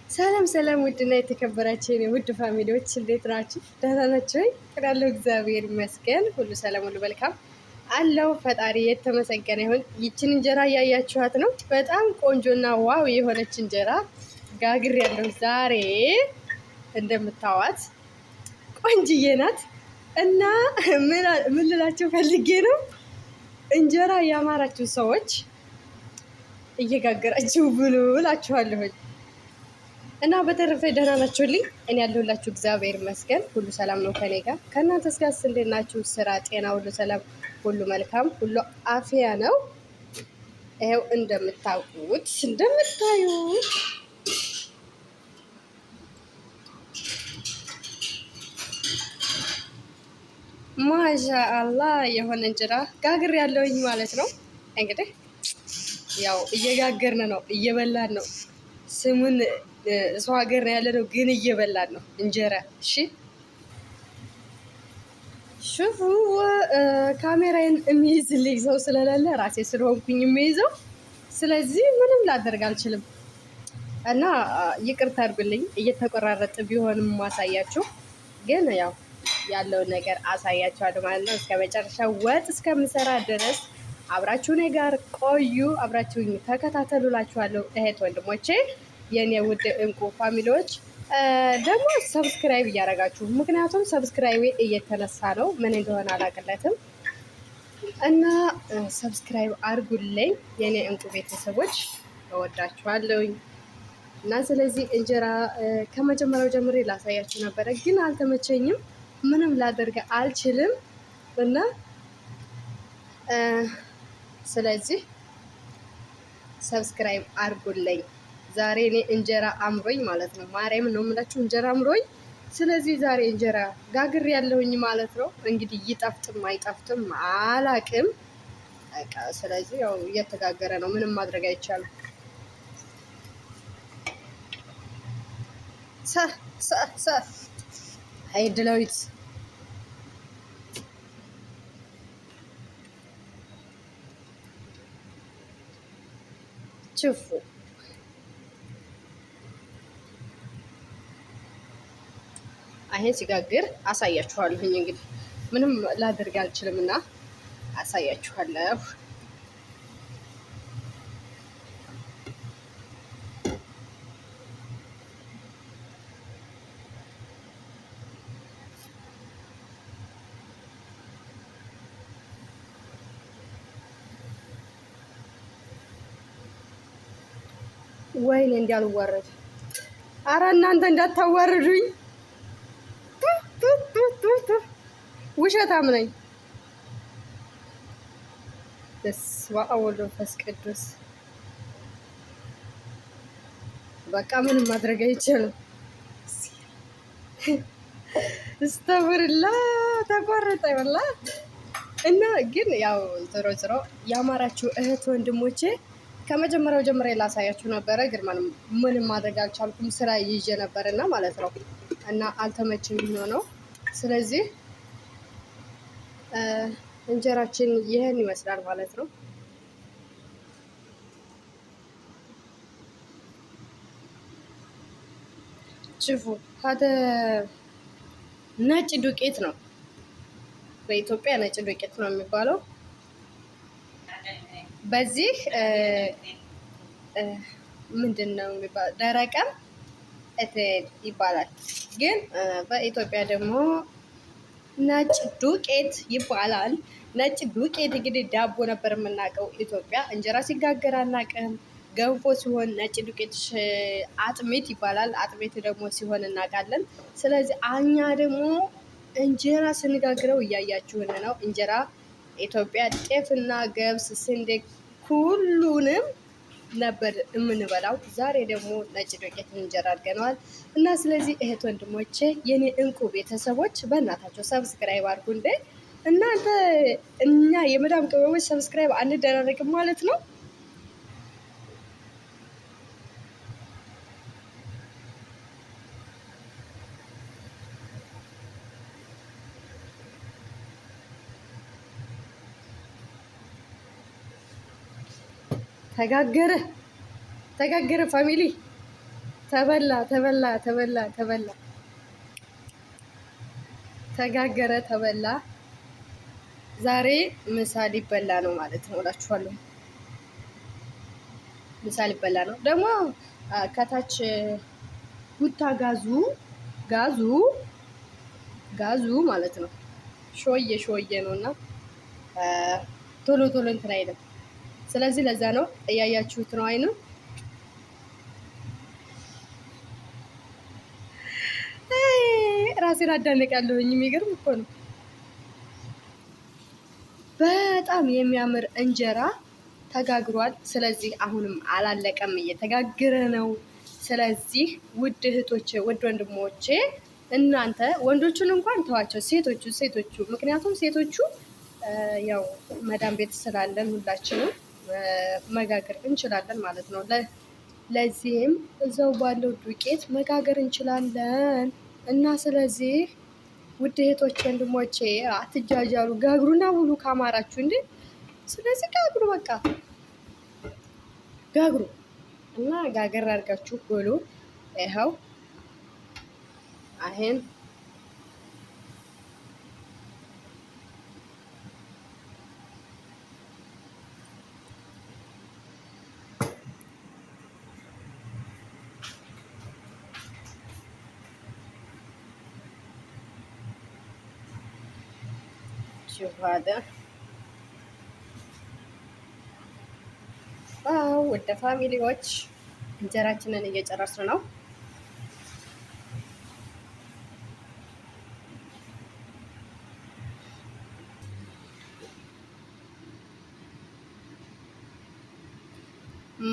ሰላም ሰላም፣ ውድና የተከበራችሁ የኔ ውድ ፋሚሊዎች እንዴት ናችሁ? ደህና ናችሁ ወይ? ቅዳለው እግዚአብሔር ይመስገን፣ ሁሉ ሰላም፣ ሁሉ መልካም አለው። ፈጣሪ የተመሰገነ ይሁን። ይችን እንጀራ እያያችኋት ነው። በጣም ቆንጆና ዋው የሆነች እንጀራ ጋግር ያለው ዛሬ እንደምታዋት ቆንጅዬ ናት እና ምን ልላችሁ ፈልጌ ነው፣ እንጀራ ያማራችሁ ሰዎች እየጋገራችሁ ብሉ እላችኋለሁኝ። እና በተረፈ ደህና ናችሁልኝ? እኔ ያለሁላችሁ እግዚአብሔር ይመስገን፣ ሁሉ ሰላም ነው ከኔ ጋር። ከእናንተስ ጋር እንዴት ናችሁ? ስራ፣ ጤና፣ ሁሉ ሰላም፣ ሁሉ መልካም፣ ሁሉ አፍያ ነው። ይኸው እንደምታዩት ማሻአላህ የሆነ እንጀራ ጋግር ያለውኝ ማለት ነው። እንግዲህ ያው እየጋገርን ነው፣ እየበላን ነው። ስሙን ሰው ሀገር ነው ያለ ነው፣ ግን እየበላን ነው እንጀራ። እሺ ሹፉ፣ ካሜራዬን የሚይዝልኝ ሰው ስለሌለ ራሴ ስለሆንኩኝ የሚይዘው፣ ስለዚህ ምንም ላደርግ አልችልም እና ይቅርታ አድርጉልኝ። እየተቆራረጠ ቢሆንም ማሳያችሁ፣ ግን ያው ያለውን ነገር አሳያችኋለሁ ማለት ነው። እስከ መጨረሻ ወጥ እስከምሰራ ድረስ አብራችሁ እኔ ጋር ቆዩ፣ አብራችሁኝ ተከታተሉላችኋለሁ እህት ወንድሞቼ፣ የኔ ውድ እንቁ ፋሚሊዎች። ደግሞ ሰብስክራይብ እያደረጋችሁ፣ ምክንያቱም ሰብስክራይቤ እየተነሳ ነው፣ ምን እንደሆነ አላቅለትም እና ሰብስክራይብ አድርጉልኝ የኔ እንቁ ቤተሰቦች፣ እወዳችኋለሁኝ። እና ስለዚህ እንጀራ ከመጀመሪያው ጀምሬ ላሳያችሁ ነበረ፣ ግን አልተመቸኝም፣ ምንም ላደርግ አልችልም እና ስለዚህ ሰብስክራይብ አድርጉልኝ። ዛሬ እኔ እንጀራ አምሮኝ ማለት ነው፣ ማርያም ነው የምላችሁ፣ እንጀራ አምሮኝ። ስለዚህ ዛሬ እንጀራ ጋግር ያለሁኝ ማለት ነው። እንግዲህ ይጠፍጥም አይጠፍጥም አላቅም። በቃ ስለዚህ ያው እየተጋገረ ነው፣ ምንም ማድረግ አይቻልም። አይ ድለዊት ችፉ ይሄን ሲጋግር አሳያችኋለሁኝ። እንግዲህ ምንም ላደርግ አልችልም እና አሳያችኋለሁ። ወይኔ እንዳልዋረድ፣ አረ እናንተ እንዳታዋርዱኝ፣ ውሸታም ነኝ። በስመ አብ ወወልድ ወመንፈስ ቅዱስ። በቃ ምንም ማድረግ አይቻልም። እስተብርላ ተቆረጠ ይወላ እና ግን ያው ዞሮ ያማራችሁ እህት ወንድሞቼ፣ ከመጀመሪያው ጀምሬ ላሳያችሁ ነበረ፣ ግን ምንም ማድረግ አልቻልኩም። ስራ ይዤ ነበርና ማለት ነው እና አልተመቸኝም ነው። ስለዚህ እንጀራችን ይህን ይመስላል ማለት ነው። ችፉ ሀደ ነጭ ዱቄት ነው፣ በኢትዮጵያ ነጭ ዱቄት ነው የሚባለው። በዚህ ምንድን ነው የሚባለው? ደረቀም ይባላል፣ ግን በኢትዮጵያ ደግሞ ነጭ ዱቄት ይባላል። ነጭ ዱቄት እንግዲህ ዳቦ ነበር የምናውቀው ኢትዮጵያ፣ እንጀራ ሲጋገር አናውቅም። ገንፎ ሲሆን ነጭ ዱቄት አጥሜት ይባላል። አጥሜት ደግሞ ሲሆን እናውቃለን። ስለዚህ እኛ ደግሞ እንጀራ ስንጋግረው እያያችሁን ነው። እንጀራ ኢትዮጵያ ጤፍና ገብስ፣ ስንዴ ሁሉንም ነበር የምንበላው። ዛሬ ደግሞ ነጭ ዱቄት እንጀራ አድርገነዋል እና ስለዚህ እህት ወንድሞቼ፣ የኔ እንቁ ቤተሰቦች በእናታቸው ሰብስክራይብ አድርጉ። እንደ እናንተ እኛ የመዳም ቅመሞች ሰብስክራይብ አንደራረግም ማለት ነው። ተጋገረ ፋሚሊ ተበላ ተበላ ተበላ ተበላ ተጋገረ ተበላ። ዛሬ ምሳ ሊበላ ነው ማለት ነው እላችኋለሁ። ምሳ ሊበላ ነው ደግሞ ከታች ቡታ ጋዙ ጋዙ ማለት ነው ሾየ ነው እና ቶሎ ቶሎ እንትን አይልም። ስለዚህ ለዛ ነው እያያችሁት ነው አይኑ ራሴን አዳንቃለሁኝ። የሚገርም እኮ ነው። በጣም የሚያምር እንጀራ ተጋግሯል። ስለዚህ አሁንም አላለቀም፣ እየተጋገረ ነው። ስለዚህ ውድ እህቶቼ፣ ውድ ወንድሞቼ እናንተ ወንዶቹን እንኳን ተዋቸው፣ ሴቶቹ ምክንያቱም ሴቶቹ ያው መዳም ቤት ስላለን ሁላችንም መጋገር እንችላለን ማለት ነው። ለዚህም እዛው ባለው ዱቄት መጋገር እንችላለን እና ስለዚህ ውድ እህቶች ወንድሞቼ አትጃጃሉ፣ ጋግሩና ብሉ ካማራችሁ እንዴ። ስለዚህ ጋግሩ፣ በቃ ጋግሩ እና ጋገር አድርጋችሁ ብሉ። ይኸው አሄን هذا ወደ ፋሚሊዎች እንጀራችንን እየጨረስን ነው።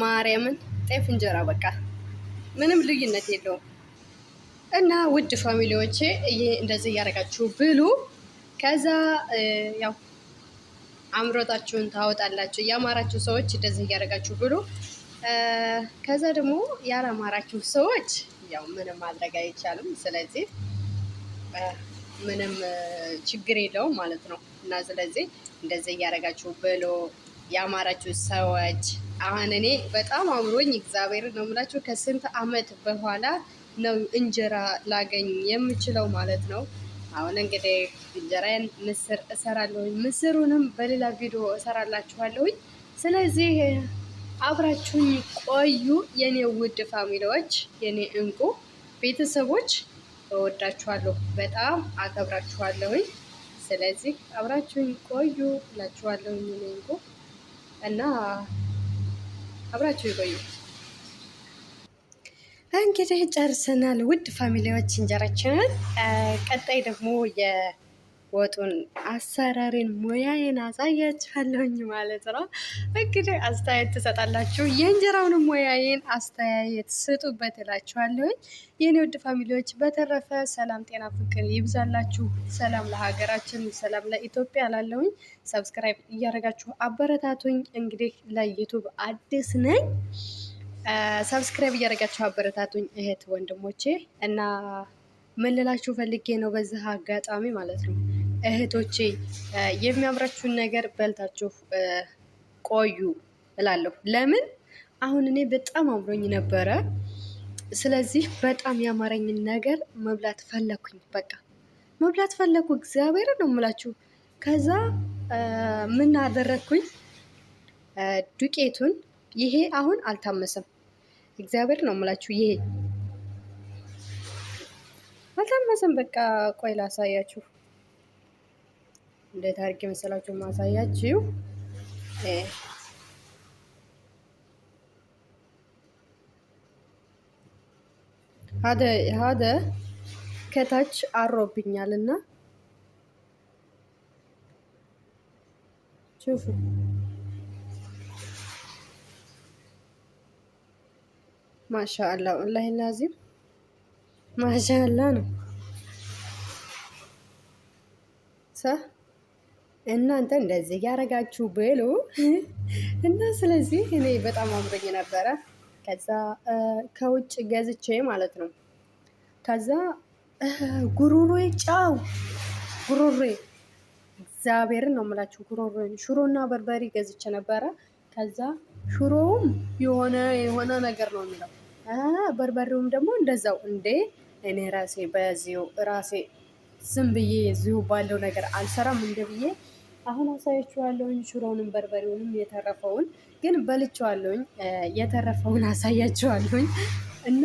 ማርያምን ጤፍ እንጀራ በቃ ምንም ልዩነት የለውም። እና ውድ ፋሚሊዎቼ እንደዚህ እያደረጋችሁ ብሉ። ከዛ ያው አምሮታችሁን ታወጣላችሁ። ያማራችሁ ሰዎች እንደዚህ እያደረጋችሁ ብሉ። ከዛ ደግሞ ያላማራችሁ ሰዎች ያው ምንም ማድረግ አይቻልም። ስለዚህ ምንም ችግር የለውም ማለት ነው። እና ስለዚህ እንደዚህ እያደረጋችሁ ብሉ። ያማራችሁ ሰዎች አሁን እኔ በጣም አምሮኝ እግዚአብሔርን ነው የምላችሁ ከስንት ዓመት በኋላ ነው እንጀራ ላገኝ የምችለው ማለት ነው። አሁን እንግዲህ እንጀራዬን ምስር እሰራለሁኝ። ምስሩንም በሌላ ቪዲዮ እሰራላችኋለሁኝ። ስለዚህ አብራችሁኝ ቆዩ የኔ ውድ ፋሚሊዎች፣ የኔ እንቁ ቤተሰቦች፣ እወዳችኋለሁ፣ በጣም አከብራችኋለሁኝ። ስለዚህ አብራችሁኝ ቆዩ እላችኋለሁኝ የኔ እንቁ እና አብራችሁ ይቆዩ። እንግዲህ ጨርሰናል ውድ ፋሚሊዎች እንጀራችንን። ቀጣይ ደግሞ የወጡን አሰራሬን ሙያዬን አሳያችኋለሁኝ ማለት ነው። እንግዲህ አስተያየት ትሰጣላችሁ፣ የእንጀራውን ሙያዬን አስተያየት ስጡበት እላችኋለሁኝ የኔ ውድ ፋሚሊዎች። በተረፈ ሰላም፣ ጤና፣ ፍቅር ይብዛላችሁ። ሰላም ለሀገራችን፣ ሰላም ለኢትዮጵያ ላለሁኝ ሰብስክራይብ እያደረጋችሁ አበረታቱኝ። እንግዲህ ለዩቱብ አዲስ ነኝ፣ ሰብስክራይብ እያደረጋችሁ አበረታቱኝ እህት ወንድሞቼ። እና ምን ልላችሁ ፈልጌ ነው በዚህ አጋጣሚ ማለት ነው እህቶቼ የሚያምራችሁን ነገር በልታችሁ ቆዩ እላለሁ። ለምን አሁን እኔ በጣም አምሮኝ ነበረ። ስለዚህ በጣም ያማረኝን ነገር መብላት ፈለኩኝ። በቃ መብላት ፈለኩ። እግዚአብሔር ነው የምላችሁ። ከዛ ምን አደረግኩኝ? ዱቄቱን ይሄ አሁን አልታመሰም። እግዚአብሔር ነው የምላችሁ ይሄ አልታመሰም። በቃ ቆይ ላሳያችሁ። እንዴት አድርጌ መሰላችሁ ማሳያችሁ? ሀደ ከታች አሮብኛል እና ሹፉ ማሻአላ ወላሂ ላዚም ማሻአላ ነው። እናንተ እንደዚህ ያደረጋችሁ ብሉ እና ስለዚህ እኔ በጣም አምሮኝ ነበረ። ከዛ ከውጭ ገዝቼ ማለት ነው። ከዛ ጉሮሮዬ ጫው ጉሮሮዬ እግዚአብሔርን ነው የምላችሁ ጉሮሮዬ ሽሮና በርበሬ ገዝቼ ነበረ። ከዛ ሽሮውም የሆነ ነገር ነው የሚለው በርበሬውም ደግሞ እንደዛው። እንዴ እኔ ራሴ በዚሁ ራሴ ዝም ብዬ እዚሁ ባለው ነገር አልሰራም እንደ ብዬ አሁን አሳያችኋለሁኝ። ሽሮውንም በርበሬውንም የተረፈውን ግን በልቼዋለሁኝ። የተረፈውን አሳያችኋለሁኝ እና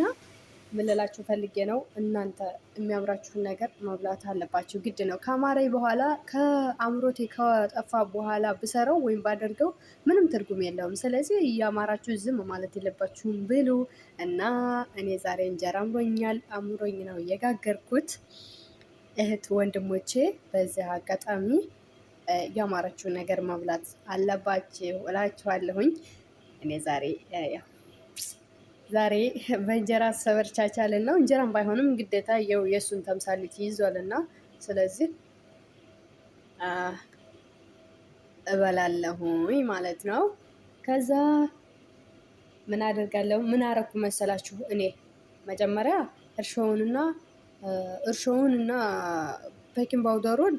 ምን ልላችሁ ፈልጌ ነው፣ እናንተ የሚያምራችሁን ነገር መብላት አለባችሁ፣ ግድ ነው። ከአማራይ በኋላ ከአእምሮቴ ከጠፋ በኋላ ብሰራው ወይም ባደርገው ምንም ትርጉም የለውም። ስለዚህ እያማራችሁ ዝም ማለት የለባችሁም ብሉ። እና እኔ ዛሬ እንጀራ አምሮኝ ነው እየጋገርኩት። እህት ወንድሞቼ፣ በዚህ አጋጣሚ ያማራችሁን ነገር መብላት አለባችሁ እላችኋለሁኝ። እኔ ዛሬ በእንጀራ ሰበርቻቻልን ነው። እንጀራም ባይሆንም ግዴታ የእሱን ተምሳሌት ይዟልና ስለዚህ እበላለሁኝ ማለት ነው። ከዛ ምን አደርጋለሁ? ምን አረኩ መሰላችሁ? እኔ መጀመሪያ እርሾውንና ቤኪንግ ፓውደሩን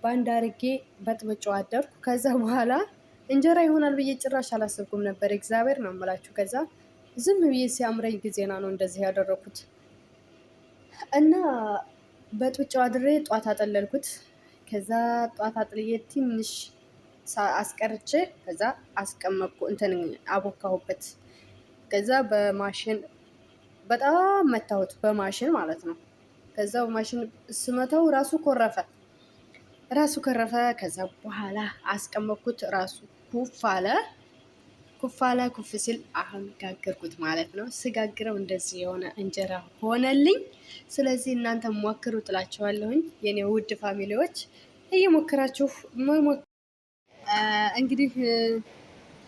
በአንድ አርጌ በጥብጬው አደርኩ። ከዛ በኋላ እንጀራ ይሆናል ብዬ ጭራሽ አላሰብኩም ነበር። እግዚአብሔር ነው የምላችሁ። ከዛ ዝም ብዬ ሲያምረኝ ጊዜና ነው እንደዚህ ያደረኩት እና በጥብጬው አድሬ ጧት አጠለልኩት። ከዛ ጧት አጥልዬ ትንሽ አስቀርቼ ከዛ አስቀመጥኩ፣ እንትን አቦካሁበት። ከዛ በማሽን በጣም መታሁት፣ በማሽን ማለት ነው። ከዛ በማሽን ስመታው ራሱ ከረፈ። ከዛ በኋላ አስቀመጥኩት። ራሱ ኩፍ አለ። ኩፍ ሲል አሁን ጋገርኩት ማለት ነው። ስጋግረው እንደዚህ የሆነ እንጀራ ሆነልኝ። ስለዚህ እናንተ ሞክሩ ጥላችኋለሁኝ የኔ ውድ ፋሚሊዎች፣ እየሞከራችሁ እንግዲህ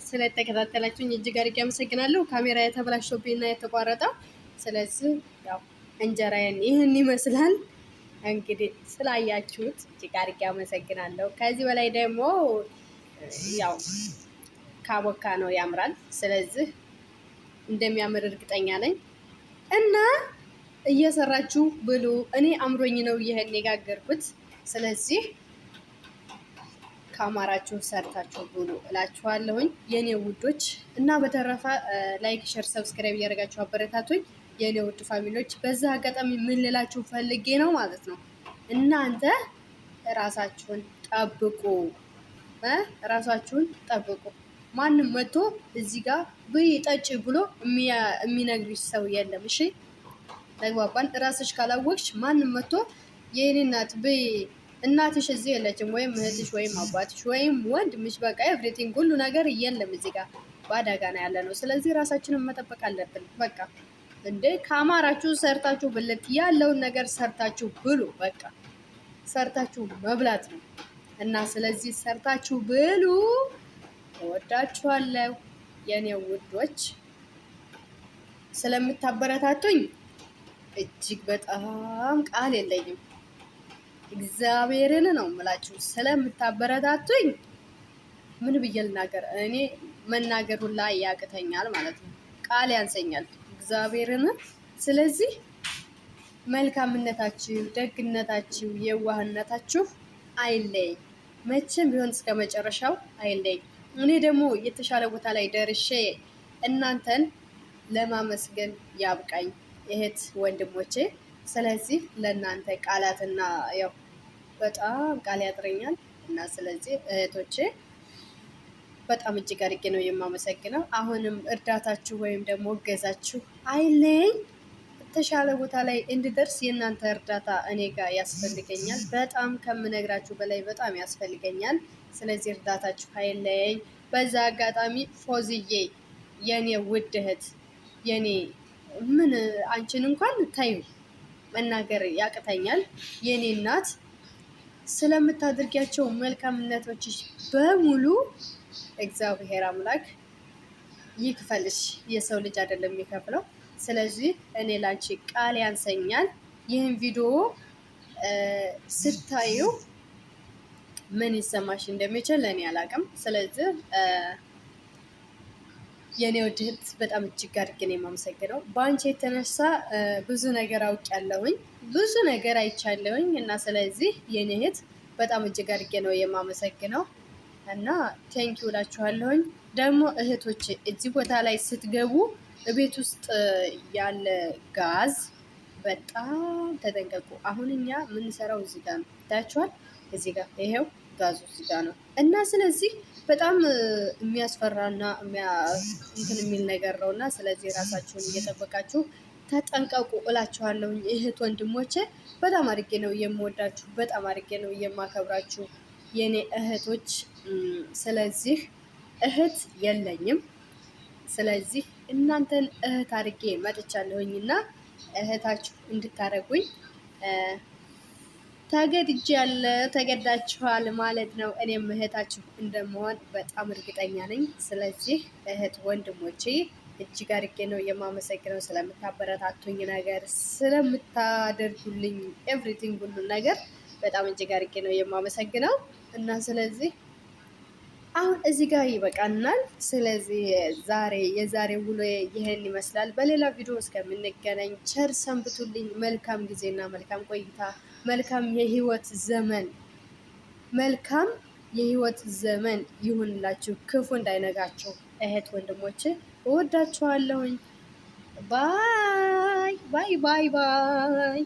ስለተከታተላችሁኝ እጅግ አድርጌ አመሰግናለሁ። ካሜራ የተበላሸብኝና የተቋረጠው፣ ስለዚህ ያው እንጀራዬን ይህን ይመስላል። እንግዲህ ስላያችሁት እጅግ አድርጌ አመሰግናለሁ። ከዚህ በላይ ደግሞ ያው ካቦካ ነው ያምራል። ስለዚህ እንደሚያምር እርግጠኛ ነኝ እና እየሰራችሁ ብሉ። እኔ አምሮኝ ነው ይሄን የጋገርኩት። ስለዚህ ከአማራችሁ ሰርታችሁ ብሉ እላችኋለሁኝ የኔ ውዶች። እና በተረፈ ላይክ፣ ሸር፣ ሰብስክራይብ እያደረጋችሁ አበረታቱኝ የኔ ውድ ፋሚሊዎች። በዛ አጋጣሚ ምን ልላችሁ ፈልጌ ነው ማለት ነው፣ እናንተ ራሳችሁን ጠብቁ። ማንም መጥቶ እዚህ ጋር ብይ ጠጪ ብሎ የሚነግርሽ ሰው የለም። እሺ ተግባባን? ራስሽ ካላወቅሽ ማንም መጥቶ የኔ እናት ብይ፣ እናትሽ እዚህ የለችም፣ ወይም እህትሽ ወይም አባትሽ ወይም ወንድምሽ፣ በቃ ኤቭሪቲንግ ሁሉ ነገር የለም እዚህ ጋር በአደጋ ነው ያለ ነው። ስለዚህ ራሳችንን መጠበቅ አለብን። በቃ እንዴ ከአማራችሁ ሰርታችሁ ብልት ያለውን ነገር ሰርታችሁ ብሉ። በቃ ሰርታችሁ መብላት ነው እና ስለዚህ ሰርታችሁ ብሉ። እወዳችኋለሁ የኔ ውዶች። ስለምታበረታቱኝ እጅግ በጣም ቃል የለኝም። እግዚአብሔርን ነው የምላችሁ። ስለምታበረታቱኝ ምን ብዬ ልናገር? እኔ መናገር ሁላ ያቅተኛል ማለት ነው፣ ቃል ያንሰኛል እግዚአብሔርን። ስለዚህ መልካምነታችሁ፣ ደግነታችሁ፣ የዋህነታችሁ አይለይ፣ መቼም ቢሆን እስከ መጨረሻው አይለይ። እኔ ደግሞ የተሻለ ቦታ ላይ ደርሼ እናንተን ለማመስገን ያብቃኝ እህት ወንድሞቼ። ስለዚህ ለእናንተ ቃላትና ያው በጣም ቃል ያጥረኛል እና ስለዚህ እህቶቼ በጣም እጅግ አድርጌ ነው የማመሰግነው። አሁንም እርዳታችሁ ወይም ደግሞ እገዛችሁ አይለኝ። የተሻለ ቦታ ላይ እንድደርስ የእናንተ እርዳታ እኔ ጋር ያስፈልገኛል። በጣም ከምነግራችሁ በላይ በጣም ያስፈልገኛል። ስለዚህ እርዳታችሁ አይለየኝ። በዛ አጋጣሚ ፎዝዬ የኔ ውድ እህት፣ የኔ ምን አንቺን እንኳን ታዩ መናገር ያቅተኛል። የኔ እናት ስለምታደርጊያቸው መልካምነቶችሽ በሙሉ እግዚአብሔር አምላክ ይክፈልሽ። የሰው ልጅ አይደለም የሚከፍለው። ስለዚህ እኔ ላንቺ ቃል ያንሰኛል። ይህን ቪዲዮ ስታዩ ምን ይሰማሽ እንደሚችል ለእኔ አላውቅም። ስለዚህ የኔ ውድ እህት በጣም እጅግ አድርጌ ነው የማመሰግነው። በአንቺ የተነሳ ብዙ ነገር አውቄያለሁኝ፣ ብዙ ነገር አይቻለሁኝ እና ስለዚህ የኔ እህት በጣም እጅግ አድርጌ ነው የማመሰግነው እና ቴንኪው እላችኋለሁኝ። ደግሞ እህቶች እዚህ ቦታ ላይ ስትገቡ ቤት ውስጥ ያለ ጋዝ በጣም ተጠንቀቁ። አሁን እኛ የምንሰራው እዚህ ጋር ነው፣ ታያችኋል። እዚህ ጋር ይሄው ጋዙ እዚህ ጋር ነው እና ስለዚህ በጣም የሚያስፈራና እንትን የሚል ነገር ነው እና ስለዚህ ራሳችሁን እየጠበቃችሁ ተጠንቀቁ እላችኋለሁ። እህት ወንድሞቼ በጣም አድርጌ ነው የምወዳችሁ፣ በጣም አድርጌ ነው የማከብራችሁ የኔ እህቶች። ስለዚህ እህት የለኝም። ስለዚህ እናንተን እህት አድርጌ መጥቻለሁኝ እና እህታችሁ እንድታደርጉኝ ተገዳችኋል ማለት ነው። እኔም እህታችሁ እንደመሆን በጣም እርግጠኛ ነኝ። ስለዚህ እህት ወንድሞቼ እጅግ አድርጌ ነው የማመሰግነው ስለምታበረታቱኝ ነገር፣ ስለምታደርጉልኝ ኤቭሪቲንግ ሁሉን ነገር በጣም እጅግ አድርጌ ነው የማመሰግነው እና ስለዚህ አሁን እዚህ ጋር ይበቃናል። ስለዚህ የዛሬ ውሎ ይህን ይመስላል። በሌላ ቪዲዮ እስከምንገናኝ ቸር ሰንብቱልኝ። መልካም ጊዜና መልካም ቆይታ፣ መልካም የህይወት ዘመን ይሁንላችሁ። ክፉ እንዳይነጋችሁ እህት ወንድሞቼ፣ እወዳችኋለሁኝ። ባይ ባይ ባይ ባይ።